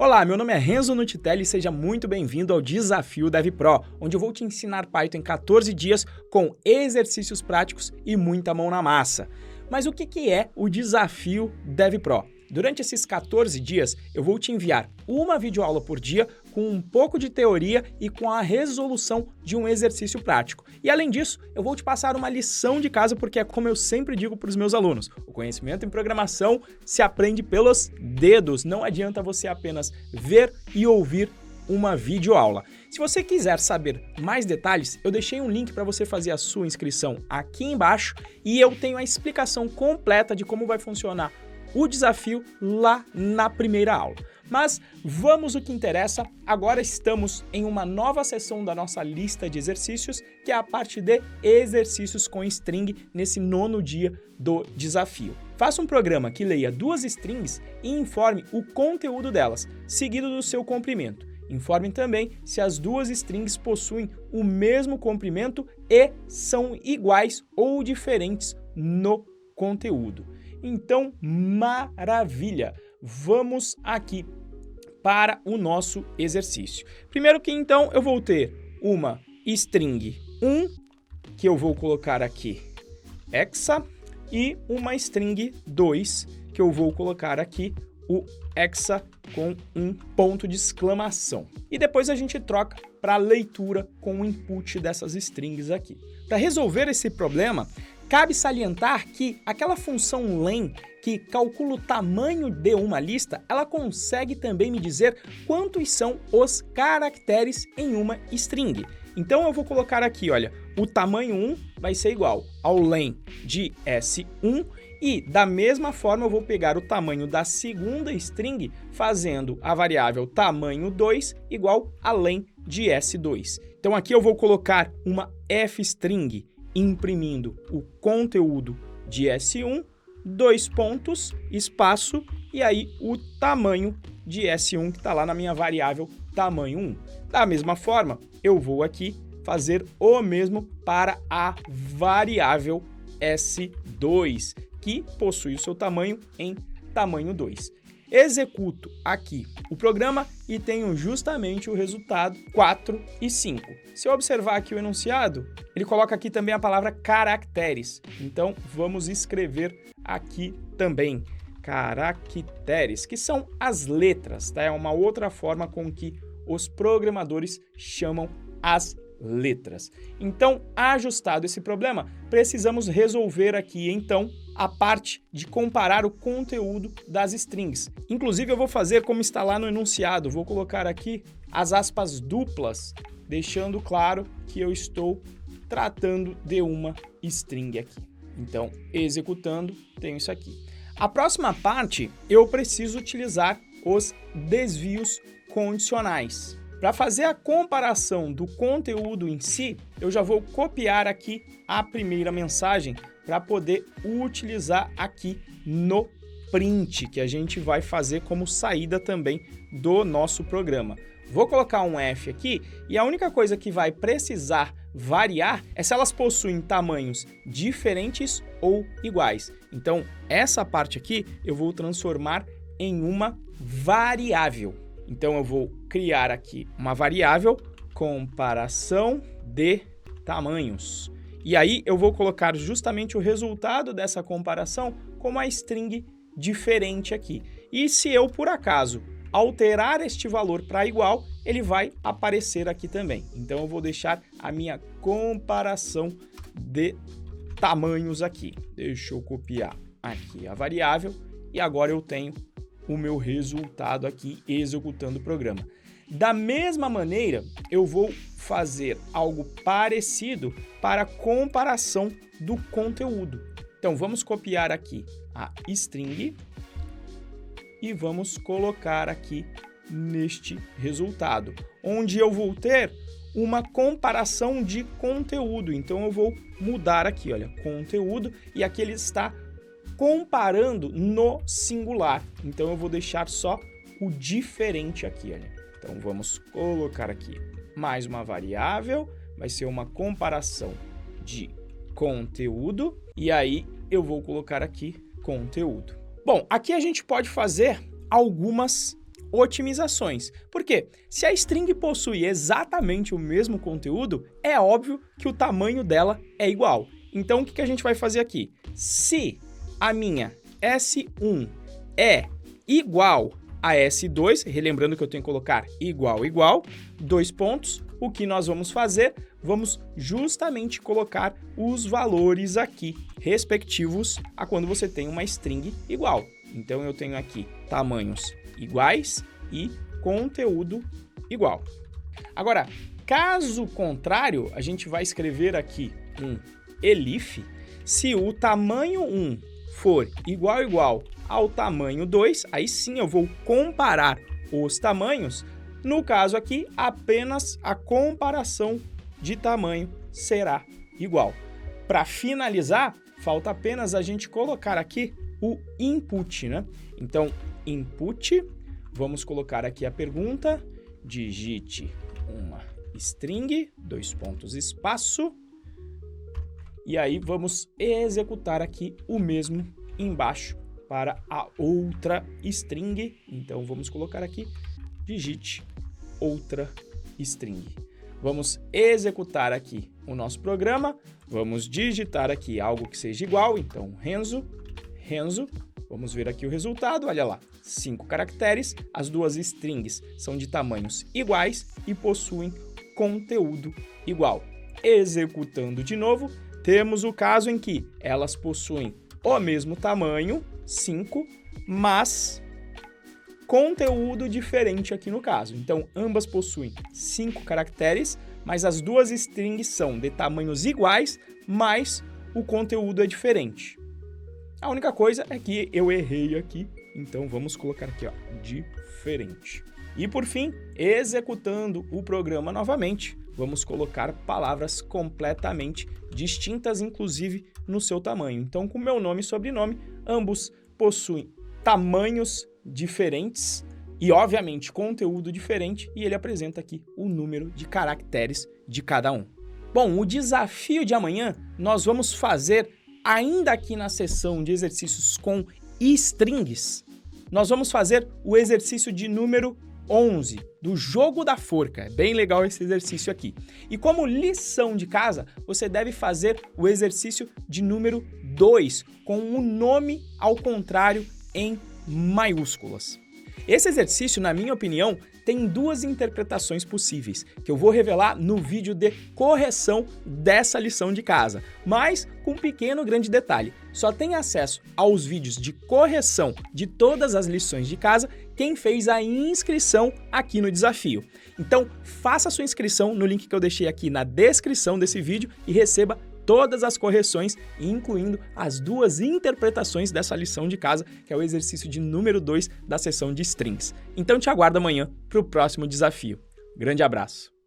Olá, meu nome é Renzo Nutitelli e seja muito bem-vindo ao Desafio Dev Pro, onde eu vou te ensinar Python em 14 dias com exercícios práticos e muita mão na massa. Mas o que é o Desafio Dev Pro? Durante esses 14 dias, eu vou te enviar uma videoaula por dia com um pouco de teoria e com a resolução de um exercício prático. E além disso, eu vou te passar uma lição de casa porque é como eu sempre digo para os meus alunos, o conhecimento em programação se aprende pelos dedos, não adianta você apenas ver e ouvir uma videoaula. Se você quiser saber mais detalhes, eu deixei um link para você fazer a sua inscrição aqui embaixo e eu tenho a explicação completa de como vai funcionar o desafio lá na primeira aula. Mas vamos ao que interessa, agora estamos em uma nova seção da nossa lista de exercícios, que é a parte de exercícios com string nesse 9º dia do desafio. Faça um programa que leia 2 strings e informe o conteúdo delas, seguido do seu comprimento. Informe também se as 2 strings possuem o mesmo comprimento e são iguais ou diferentes no conteúdo. Então, maravilha! Vamos aqui para o nosso exercício. Primeiro que então eu vou ter uma string 1, que eu vou colocar aqui hexa, e uma string 2, que eu vou colocar aqui o hexa com um ponto de exclamação. E depois a gente troca para a leitura com o input dessas strings aqui. Para resolver esse problema, cabe salientar que aquela função len que calcula o tamanho de uma lista, ela consegue também me dizer quantos são os caracteres em uma string. Então eu vou colocar aqui, olha, o tamanho 1 vai ser igual ao len de S1 e da mesma forma eu vou pegar o tamanho da segunda string fazendo a variável tamanho 2 igual a len de S2. Então aqui eu vou colocar uma f-string imprimindo o conteúdo de S1, 2 pontos, espaço, e aí o tamanho de S1 que está lá na minha variável tamanho 1. Da mesma forma, eu vou aqui fazer o mesmo para a variável S2, que possui o seu tamanho em tamanho 2. Executo aqui o programa e tenho justamente o resultado 4 e 5. Se eu observar aqui o enunciado, ele coloca aqui também a palavra caracteres. Então, vamos escrever aqui também caracteres, que são as letras, tá? É uma outra forma com que os programadores chamam as letras. Então, ajustado esse problema, precisamos resolver aqui, então, a parte de comparar o conteúdo das strings. Inclusive, eu vou fazer como está lá no enunciado. Vou colocar aqui as aspas duplas, deixando claro que eu estou tratando de uma string aqui. Então, executando, tenho isso aqui. A próxima parte, eu preciso utilizar os desvios condicionais. Para fazer a comparação do conteúdo em si, eu já vou copiar aqui a primeira mensagem para poder utilizar aqui no print, que a gente vai fazer como saída também do nosso programa. Vou colocar um F aqui e a única coisa que vai precisar variar é se elas possuem tamanhos diferentes ou iguais. Então, essa parte aqui eu vou transformar em uma variável. Então, eu vou criar aqui uma variável comparação de tamanhos. E aí, eu vou colocar justamente o resultado dessa comparação com uma string diferente aqui. E se eu, por acaso, alterar este valor para igual, ele vai aparecer aqui também. Então, eu vou deixar a minha comparação de tamanhos aqui. Deixa eu copiar aqui a variável e agora eu tenho o meu resultado aqui executando o programa. Da mesma maneira, eu vou fazer algo parecido para a comparação do conteúdo. Então, vamos copiar aqui a string e vamos colocar aqui neste resultado, onde eu vou ter uma comparação de conteúdo. Então, eu vou mudar aqui, olha, conteúdo, e aqui ele está comparando no singular. Então, eu vou deixar só o diferente aqui, olha. Então, vamos colocar aqui mais uma variável, vai ser uma comparação de conteúdo, e aí eu vou colocar aqui conteúdo. Bom, aqui a gente pode fazer algumas otimizações. Por quê? Se a string possui exatamente o mesmo conteúdo, é óbvio que o tamanho dela é igual. Então, o que a gente vai fazer aqui? Se a minha S1 é igual a S2, relembrando que eu tenho que colocar igual, 2 pontos, o que nós vamos fazer? Vamos justamente colocar os valores aqui, respectivos a quando você tem uma string igual. Então, eu tenho aqui tamanhos iguais e conteúdo igual. Agora, caso contrário, a gente vai escrever aqui um elif, se o tamanho 1 for igual ao tamanho 2, aí sim eu vou comparar os tamanhos. No caso aqui, apenas a comparação de tamanho será igual. Para finalizar, falta apenas a gente colocar aqui o input, né? Então, input, vamos colocar aqui a pergunta, digite uma string, 2 pontos, espaço, e aí vamos executar aqui o mesmo embaixo para a outra string. Então, vamos colocar aqui, digite outra string. Vamos executar aqui o nosso programa, vamos digitar aqui algo que seja igual, então Renzo, vamos ver aqui o resultado, olha lá, 5 caracteres, as duas strings são de tamanhos iguais e possuem conteúdo igual. Executando de novo, temos o caso em que elas possuem o mesmo tamanho, 5, mas conteúdo diferente aqui no caso. Então, ambas possuem 5 caracteres, mas as duas strings são de tamanhos iguais, mas o conteúdo é diferente. A única coisa é que eu errei aqui, então vamos colocar aqui, ó, diferente. E por fim, executando o programa novamente, vamos colocar palavras completamente distintas, inclusive no seu tamanho. Então, com meu nome e sobrenome, ambos possuem tamanhos diferentes e, obviamente, conteúdo diferente, e ele apresenta aqui o número de caracteres de cada um. Bom, o desafio de amanhã nós vamos fazer ainda aqui na seção de exercícios com strings. Nós vamos fazer o exercício de número 11, do jogo da forca. É bem legal esse exercício aqui. E como lição de casa, você deve fazer o exercício de número 2, com o nome ao contrário em maiúsculas. Esse exercício, na minha opinião, tem duas interpretações possíveis, que eu vou revelar no vídeo de correção dessa lição de casa. Mas, com um pequeno grande detalhe, só tem acesso aos vídeos de correção de todas as lições de casa quem fez a inscrição aqui no desafio. Então, faça sua inscrição no link que eu deixei aqui na descrição desse vídeo e receba todas as correções, incluindo as duas interpretações dessa lição de casa, que é o exercício de número 2 da seção de strings. Então te aguardo amanhã para o próximo desafio. Grande abraço!